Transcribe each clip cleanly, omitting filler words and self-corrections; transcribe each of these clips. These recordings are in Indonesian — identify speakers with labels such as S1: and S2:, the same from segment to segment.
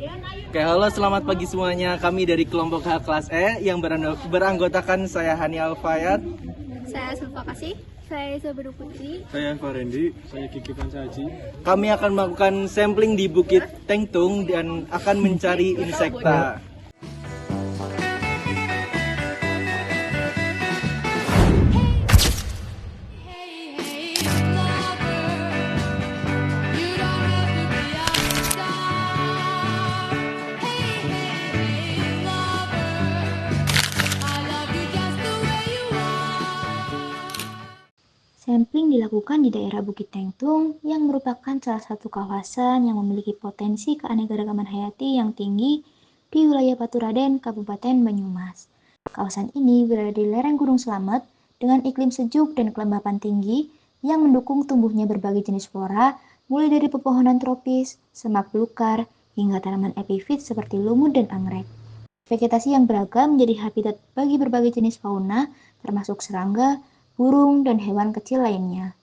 S1: Oke, halo selamat pagi semuanya. Kami dari kelompok H kelas E yang beranggotakan saya Hani Alfayat.
S2: Saya Sulfa Kasih. Saya Sabaru Putri.
S3: Saya Farendi, saya Kiki Pansaji.
S1: Kami akan melakukan sampling di Bukit Tengtung dan akan mencari insekta.
S4: Sampling dilakukan di daerah Bukit Tengtung yang merupakan salah satu kawasan yang memiliki potensi keanekaragaman hayati yang tinggi di wilayah Paturaden, Kabupaten Banyumas. Kawasan ini berada di lereng Gunung Slamet dengan iklim sejuk dan kelembapan tinggi yang mendukung tumbuhnya berbagai jenis flora, mulai dari pepohonan tropis, semak belukar, hingga tanaman epifit seperti lumut dan anggrek. Vegetasi yang beragam menjadi habitat bagi berbagai jenis fauna, termasuk serangga, burung, dan hewan kecil lainnya.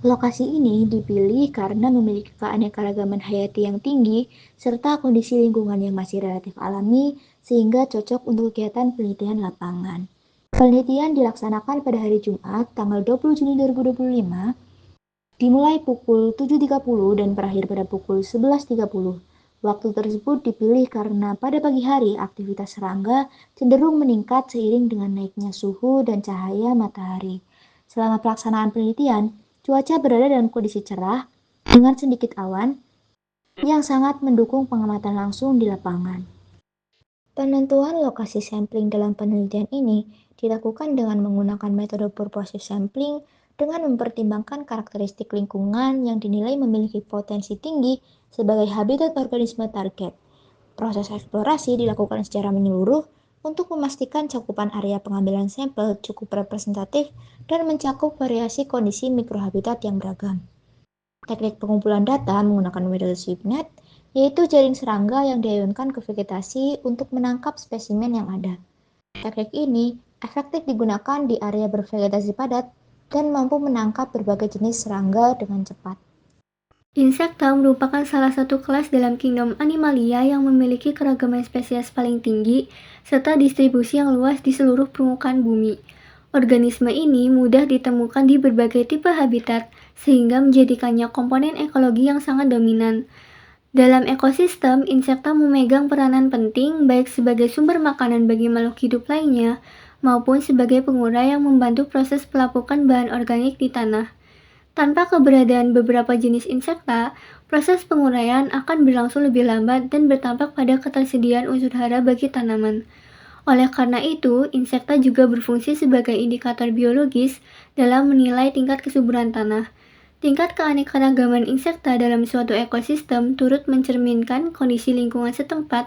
S4: Lokasi ini dipilih karena memiliki keanekaragaman hayati yang tinggi serta kondisi lingkungan yang masih relatif alami sehingga cocok untuk kegiatan penelitian lapangan. Penelitian dilaksanakan pada hari Jumat, tanggal 20 Juni 2025, dimulai pukul 7.30 dan berakhir pada pukul 11.30. Waktu tersebut dipilih karena pada pagi hari aktivitas serangga cenderung meningkat seiring dengan naiknya suhu dan cahaya matahari. Selama pelaksanaan penelitian, cuaca berada dalam kondisi cerah dengan sedikit awan yang sangat mendukung pengamatan langsung di lapangan. Penentuan lokasi sampling dalam penelitian ini dilakukan dengan menggunakan metode purposive sampling dengan mempertimbangkan karakteristik lingkungan yang dinilai memiliki potensi tinggi sebagai habitat organisme target. Proses eksplorasi dilakukan secara menyeluruh untuk memastikan cakupan area pengambilan sampel cukup representatif dan mencakup variasi kondisi mikrohabitat yang beragam. Teknik pengumpulan data menggunakan metode SweepNet, yaitu jaring serangga yang diayunkan ke vegetasi untuk menangkap spesimen yang ada. Teknik ini efektif digunakan di area bervegetasi padat dan mampu menangkap berbagai jenis serangga dengan cepat.
S2: Insekta merupakan salah satu kelas dalam kingdom Animalia yang memiliki keragaman spesies paling tinggi serta distribusi yang luas di seluruh permukaan bumi. Organisme ini mudah ditemukan di berbagai tipe habitat sehingga menjadikannya komponen ekologi yang sangat dominan. Dalam ekosistem, insekta memegang peranan penting baik sebagai sumber makanan bagi makhluk hidup lainnya maupun sebagai pengurai yang membantu proses pelapukan bahan organik di tanah. Tanpa keberadaan beberapa jenis insekta, proses penguraian akan berlangsung lebih lambat dan berdampak pada ketersediaan unsur hara bagi tanaman. Oleh karena itu, insekta juga berfungsi sebagai indikator biologis dalam menilai tingkat kesuburan tanah. Tingkat keanekaragaman insekta dalam suatu ekosistem turut mencerminkan kondisi lingkungan setempat,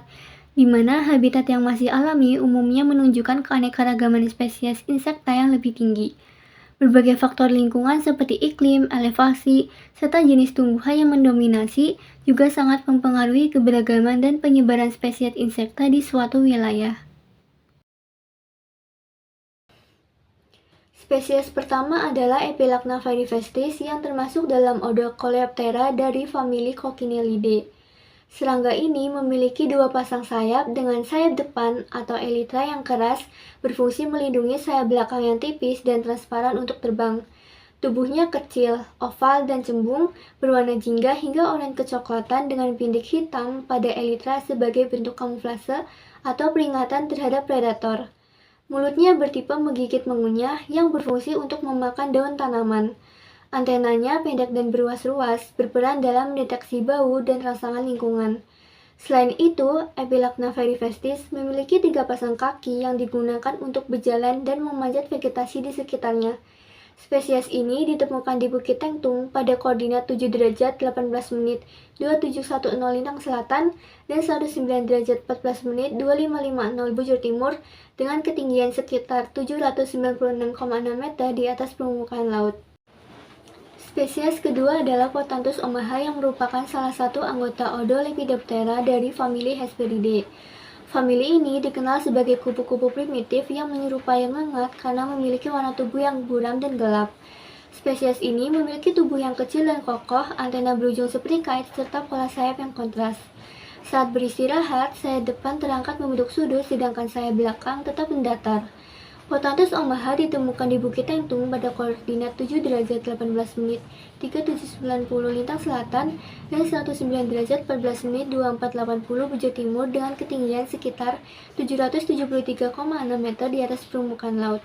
S2: di mana habitat yang masih alami umumnya menunjukkan keanekaragaman spesies insekta yang lebih tinggi. Berbagai faktor lingkungan seperti iklim, elevasi, serta jenis tumbuhan yang mendominasi juga sangat mempengaruhi keberagaman dan penyebaran spesies insekta di suatu wilayah. Spesies pertama adalah Epilacna virifestis yang termasuk dalam ordo Coleoptera dari famili Coccinellidae. Serangga ini memiliki dua pasang sayap dengan sayap depan atau elytra yang keras berfungsi melindungi sayap belakang yang tipis dan transparan untuk terbang. Tubuhnya kecil, oval dan cembung, berwarna jingga hingga oranye kecoklatan dengan bintik hitam pada elytra sebagai bentuk kamuflase atau peringatan terhadap predator. Mulutnya bertipe menggigit mengunyah yang berfungsi untuk memakan daun tanaman. Antenanya pendek dan beruas-ruas, berperan dalam mendeteksi bau dan rangsangan lingkungan. Selain itu, Epilacna virifestis memiliki 3 pasang kaki yang digunakan untuk berjalan dan memanjat vegetasi di sekitarnya. Spesies ini ditemukan di Bukit Tengtung pada koordinat 7 derajat 18 menit 2710 Lintang Selatan dan 109 derajat 14 menit 2550 Bujur Timur dengan ketinggian sekitar 796,6 meter di atas permukaan laut. Spesies kedua adalah Pothanthus omaha yang merupakan salah satu anggota ordo Lepidoptera dari famili Hesperidae. Famili ini dikenal sebagai kupu-kupu primitif yang menyerupai ngengat karena memiliki warna tubuh yang buram dan gelap. Spesies ini memiliki tubuh yang kecil dan kokoh, antena berujung seperti kait, serta pola sayap yang kontras. Saat beristirahat, sayap depan terangkat membentuk sudut sedangkan sayap belakang tetap mendatar. Potantus Omaha ditemukan di Bukit Tengtung pada koordinat 7 derajat 18 menit 3790 lintang selatan dan 109 derajat 14 menit 2480 bujur timur dengan ketinggian sekitar 773,6 meter di atas permukaan laut.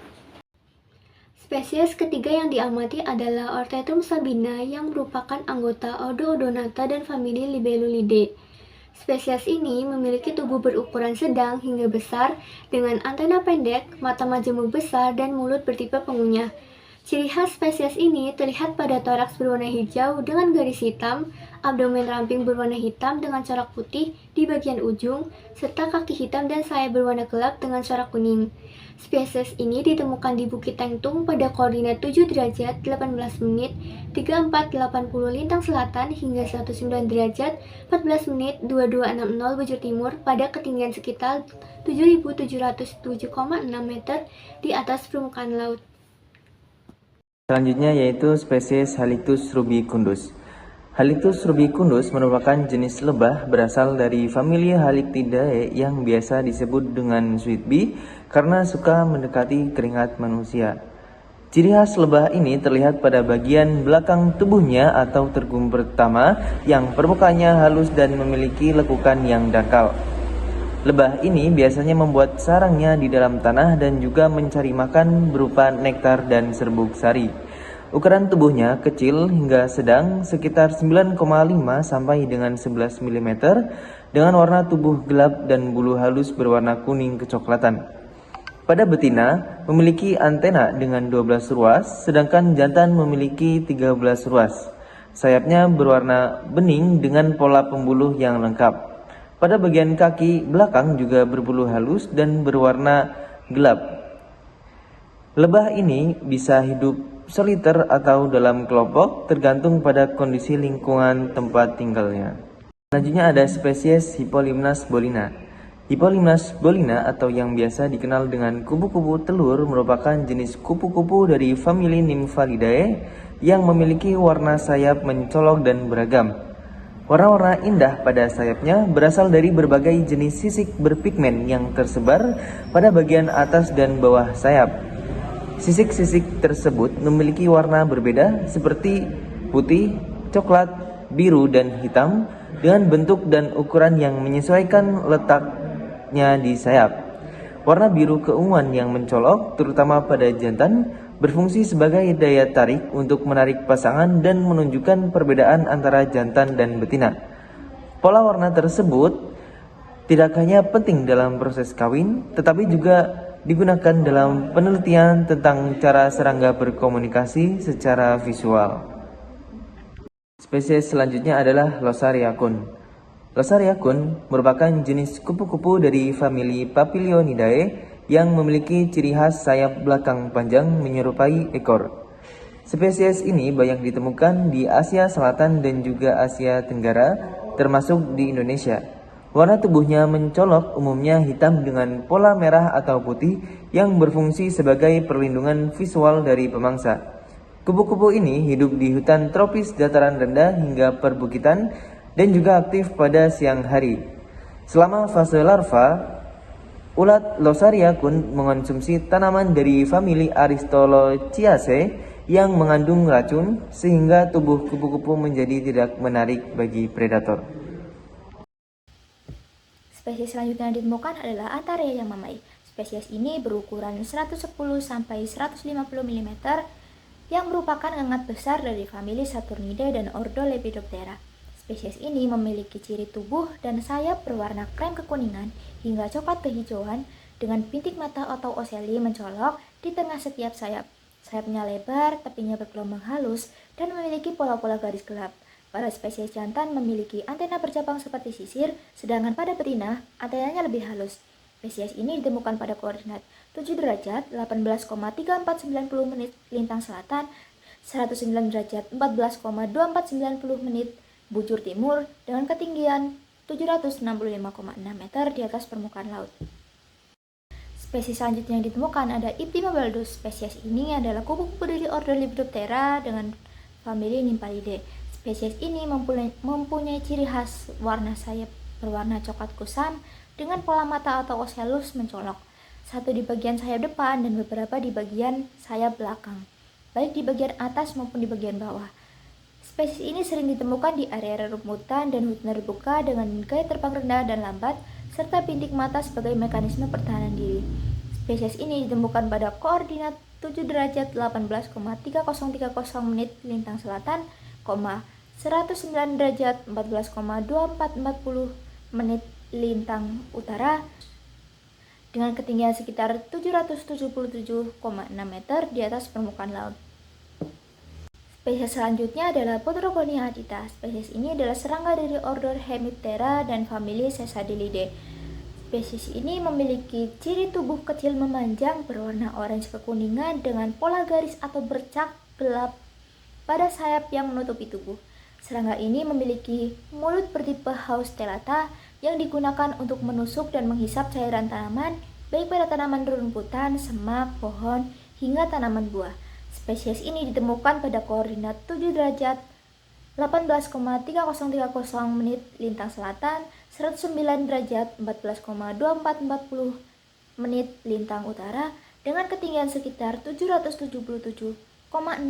S2: Spesies ketiga yang diamati adalah Orthethrum sabina yang merupakan anggota ordo Odonata dan famili Libellulidae. Spesies ini memiliki tubuh berukuran sedang hingga besar dengan antena pendek, mata majemuk besar, dan mulut bertipe pengunyah. Ciri khas spesies ini terlihat pada toraks berwarna hijau dengan garis hitam, abdomen ramping berwarna hitam dengan corak putih di bagian ujung, serta kaki hitam dan sayap berwarna gelap dengan corak kuning. Spesies ini ditemukan di Bukit Tengtung pada koordinat 7 derajat 18 menit 3480 lintang selatan hingga 109 derajat 14 menit 2260 bujur timur pada ketinggian sekitar 7.707,6 meter di atas permukaan laut.
S1: Selanjutnya yaitu spesies Halictus rubicundus. Halictus rubicundus merupakan jenis lebah berasal dari famili Halictidae yang biasa disebut dengan sweet bee karena suka mendekati keringat manusia. Ciri khas lebah ini terlihat pada bagian belakang tubuhnya atau tergum pertama yang permukaannya halus dan memiliki lekukan yang dangkal. Lebah ini biasanya membuat sarangnya di dalam tanah dan juga mencari makan berupa nektar dan serbuk sari. Ukuran tubuhnya kecil hingga sedang sekitar 9,5 sampai dengan 11 mm dengan warna tubuh gelap dan bulu halus berwarna kuning kecoklatan. Pada betina memiliki antena dengan 12 ruas sedangkan jantan memiliki 13 ruas. Sayapnya berwarna bening dengan pola pembuluh yang lengkap. Pada bagian kaki belakang juga berbulu halus dan berwarna gelap. Lebah ini bisa hidup soliter atau dalam kelompok tergantung pada kondisi lingkungan tempat tinggalnya. Selanjutnya ada spesies Hippolimnas bolina. Hippolimnas bolina atau yang biasa dikenal dengan kupu-kupu telur merupakan jenis kupu-kupu dari famili Nymphalidae yang memiliki warna sayap mencolok dan beragam. Warna-warna indah pada sayapnya berasal dari berbagai jenis sisik berpigmen yang tersebar pada bagian atas dan bawah sayap. Sisik-sisik tersebut memiliki warna berbeda seperti putih, coklat, biru, dan hitam dengan bentuk dan ukuran yang menyesuaikan letaknya di sayap. Warna biru keunguan yang mencolok, terutama pada jantan, berfungsi sebagai daya tarik untuk menarik pasangan dan menunjukkan perbedaan antara jantan dan betina. Pola warna tersebut tidak hanya penting dalam proses kawin, tetapi juga digunakan dalam penelitian tentang cara serangga berkomunikasi secara visual. Spesies selanjutnya adalah Losariacun. Losariacun merupakan jenis kupu-kupu dari famili Papilionidae yang memiliki ciri khas sayap belakang panjang menyerupai ekor. Spesies ini banyak ditemukan di Asia Selatan dan juga Asia Tenggara, termasuk di Indonesia. Warna tubuhnya mencolok, umumnya hitam dengan pola merah atau putih yang berfungsi sebagai perlindungan visual dari pemangsa. Kupu-kupu ini hidup di hutan tropis dataran rendah hingga perbukitan dan juga aktif pada siang hari. Selama fase larva, ulat Losariacun mengonsumsi tanaman dari famili Aristolochiaceae yang mengandung racun sehingga tubuh kupu-kupu menjadi tidak menarik bagi predator.
S4: Spesies selanjutnya yang ditemukan adalah Antareya yamamai. Spesies ini berukuran 110 sampai 150 mm yang merupakan ngengat besar dari famili Saturnidae dan ordo Lepidoptera. Spesies ini memiliki ciri tubuh dan sayap berwarna krem kekuningan hingga coklat kehijauan dengan bintik mata atau ocelli mencolok di tengah setiap sayap. Sayapnya lebar, tepinya bergelombang halus, dan memiliki pola-pola garis gelap. Para spesies jantan memiliki antena bercabang seperti sisir, sedangkan pada betina, antenanya lebih halus. Spesies ini ditemukan pada koordinat 7 derajat 18,3490 menit lintang selatan, 109 derajat 14,2490 menit bujur timur dengan ketinggian 765,6 meter di atas permukaan laut. Spesies selanjutnya yang ditemukan ada Iptima baldus. Spesies ini adalah kupu-kupu dari ordo Lepidoptera dengan famili Nymphalidae. Spesies ini mempunyai ciri khas warna sayap berwarna coklat kusam dengan pola mata atau ocelus mencolok, satu di bagian sayap depan dan beberapa di bagian sayap belakang, baik di bagian atas maupun di bagian bawah. Spesies ini sering ditemukan di area rumputan dan hutan terbuka dengan gaya terbang rendah dan lambat, serta bintik mata sebagai mekanisme pertahanan diri. Spesies ini ditemukan pada koordinat 7 derajat 18,3030 menit lintang selatan, 109 derajat 14,2440 menit lintang utara, dengan ketinggian sekitar 777,6 meter di atas permukaan laut. Spesies selanjutnya adalah Potrogonia adita. Spesies ini adalah serangga dari order Hemiptera dan famili Caesadilidae. Spesies ini memiliki ciri tubuh kecil memanjang berwarna orange kekuningan dengan pola garis atau bercak gelap pada sayap yang menutupi tubuh. Serangga ini memiliki mulut bertipe haustellata yang digunakan untuk menusuk dan menghisap cairan tanaman, baik pada tanaman rumputan, semak, pohon, hingga tanaman buah. Spesies ini ditemukan pada koordinat 7 derajat 18,3030 menit lintang selatan, 109 derajat 14,2440 menit lintang utara, dengan ketinggian sekitar 777,6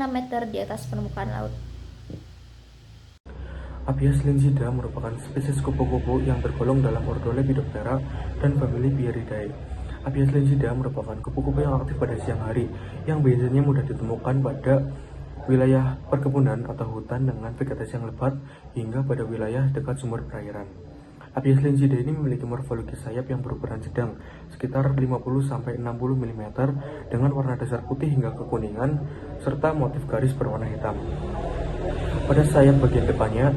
S4: meter di atas permukaan laut.
S5: Abies lincida merupakan spesies kupu-kupu yang tergolong dalam ordo Lepidoptera dan famili Pieridae. Abies lincida merupakan kupu-kupu yang aktif pada siang hari, yang biasanya mudah ditemukan pada wilayah perkebunan atau hutan dengan vegetasi yang lebat hingga pada wilayah dekat sumber perairan. Abies lincida ini memiliki morfologi sayap yang berukuran sedang, sekitar 50-60 mm dengan warna dasar putih hingga kekuningan, serta motif garis berwarna hitam. Pada sayap bagian depannya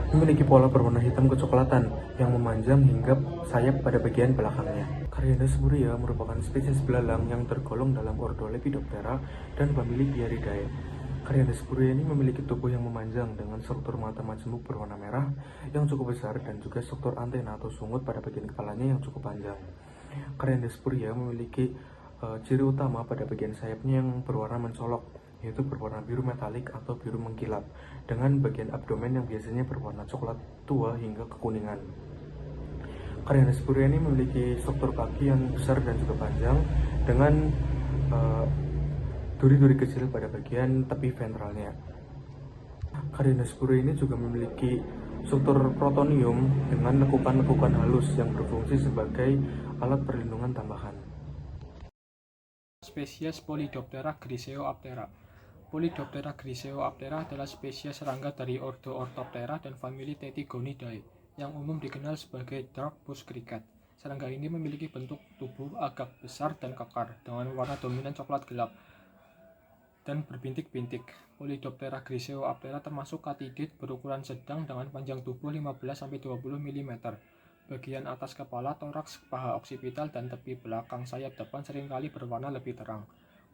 S5: memiliki pola berwarna hitam kecoklatan yang memanjang hingga sayap pada bagian belakangnya. Carianda spuria merupakan spesies belalang yang tergolong dalam ordo Lepidoptera dan famili Pieridae. Carianda spuria ini memiliki tubuh yang memanjang dengan struktur mata majemuk berwarna merah yang cukup besar dan juga struktur antena atau sungut pada bagian kepalanya yang cukup panjang. Carianda spuria memiliki ciri utama pada bagian sayapnya yang berwarna mencolok, yaitu berwarna biru metalik atau biru mengkilap, dengan bagian abdomen yang biasanya berwarna coklat tua hingga kekuningan. Carianda spuria ini memiliki struktur kaki yang besar dan juga panjang, dengan duri-duri kecil pada bagian tepi ventralnya. Carianda spuria ini juga memiliki struktur protonium dengan lekukan-lekukan halus yang berfungsi sebagai alat perlindungan tambahan.
S3: Spesies Polydoptera griseoaptera. Polydoptera griseoaptera adalah spesies serangga dari ordo Orthoptera dan famili Tetigonidae yang umum dikenal sebagai dark bush cricket. Serangga ini memiliki bentuk tubuh agak besar dan kekar dengan warna dominan coklat gelap dan berbintik-bintik. Polydoptera griseoaptera termasuk katidid berukuran sedang dengan panjang tubuh 15-20 mm. Bagian atas kepala, toraks, paha oksipital, dan tepi belakang sayap depan seringkali berwarna lebih terang.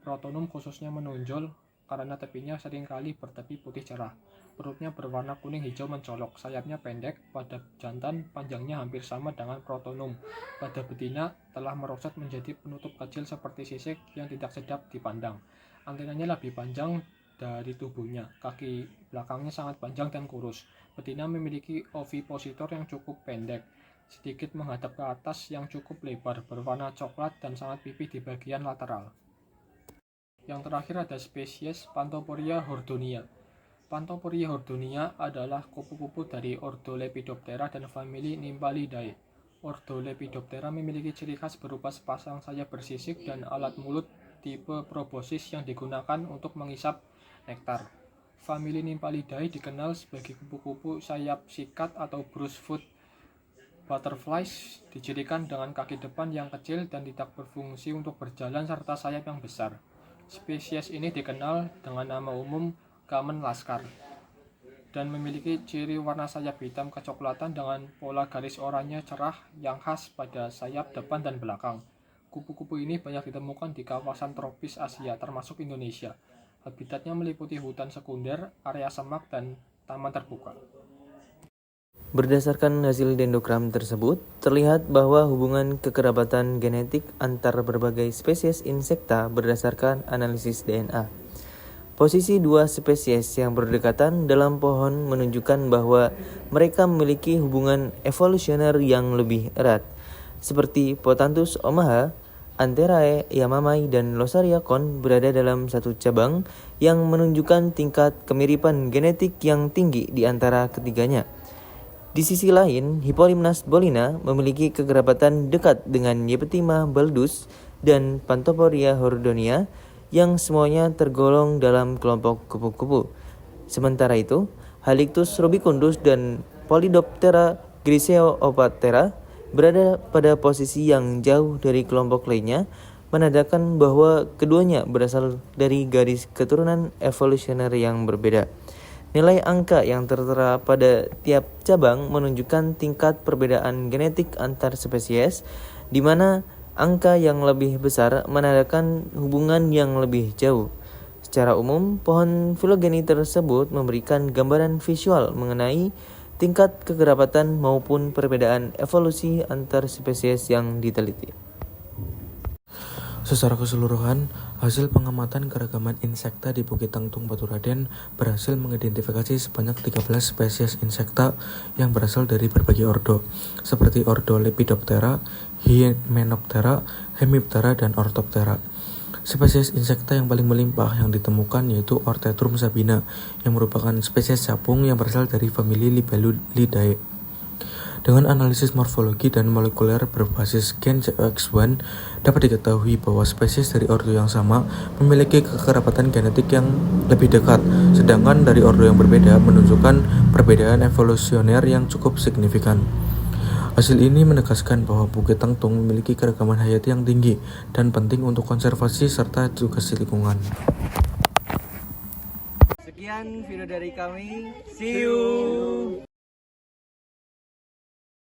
S3: Protonum khususnya menonjol karena tepinya seringkali bertepi putih cerah. Perutnya berwarna kuning hijau mencolok, sayapnya pendek, pada jantan panjangnya hampir sama dengan protonum. Pada betina telah merosot menjadi penutup kecil seperti sisik yang tidak sedap dipandang. Antenanya lebih panjang dari tubuhnya, kaki belakangnya sangat panjang dan kurus. Betina memiliki ovipositor yang cukup pendek, sedikit menghadap ke atas yang cukup lebar, berwarna coklat dan sangat pipih di bagian lateral. Yang terakhir ada spesies Panthoporia hordonia. Panthoporia hordonia adalah kupu-kupu dari ordo Lepidoptera dan famili Nymphalidae. Ordo Lepidoptera memiliki ciri khas berupa sepasang sayap bersisik dan alat mulut tipe proboscis yang digunakan untuk mengisap nektar. Famili Nymphalidae dikenal sebagai kupu-kupu sayap sikat atau brushfoot butterflies, dicirikan dengan kaki depan yang kecil dan tidak berfungsi untuk berjalan serta sayap yang besar. Spesies ini dikenal dengan nama umum Kamen Laskar dan memiliki ciri warna sayap hitam kecoklatan dengan pola garis oranye cerah yang khas pada sayap depan dan belakang. Kupu-kupu ini banyak ditemukan di kawasan tropis Asia termasuk Indonesia. Habitatnya meliputi hutan sekunder, area semak, dan taman terbuka.
S1: Berdasarkan hasil dendrogram tersebut, terlihat bahwa hubungan kekerabatan genetik antar berbagai spesies insekta berdasarkan analisis DNA. Posisi dua spesies yang berdekatan dalam pohon menunjukkan bahwa mereka memiliki hubungan evolusioner yang lebih erat, seperti Potanthus omaha, Antherae, Yamamai, dan Losaria kon berada dalam satu cabang yang menunjukkan tingkat kemiripan genetik yang tinggi di antara ketiganya. Di sisi lain, Hippolymus bolina memiliki kekerabatan dekat dengan Yepetima baldus dan Pantophoria hordonia yang semuanya tergolong dalam kelompok kupu-kupu. Sementara itu, Halictus rubicundus dan Polydoptera griseoptera berada pada posisi yang jauh dari kelompok lainnya, menandakan bahwa keduanya berasal dari garis keturunan evolusioner yang berbeda. Nilai angka yang tertera pada tiap cabang menunjukkan tingkat perbedaan genetik antar spesies, di mana angka yang lebih besar menandakan hubungan yang lebih jauh. Secara umum, pohon filogeni tersebut memberikan gambaran visual mengenai tingkat kekerabatan maupun perbedaan evolusi antar spesies yang diteliti.
S5: Secara keseluruhan, hasil pengamatan keragaman insekta di Bukit Tangtung Baturaden berhasil mengidentifikasi sebanyak 13 spesies insekta yang berasal dari berbagai ordo, seperti ordo Lepidoptera, Hymenoptera, Hemiptera, dan Orthoptera. Spesies insekta yang paling melimpah yang ditemukan yaitu Orthotrum sabina, yang merupakan spesies capung yang berasal dari famili Libellulidae. Dengan analisis morfologi dan molekuler berbasis gen COX1, dapat diketahui bahwa spesies dari ordo yang sama memiliki kekerabatan genetik yang lebih dekat, sedangkan dari ordo yang berbeda menunjukkan perbedaan evolusioner yang cukup signifikan. Hasil ini menegaskan bahwa Bukit Tangtung memiliki keragaman hayati yang tinggi dan penting untuk konservasi serta edukasi lingkungan.
S1: Sekian video dari kami. See you.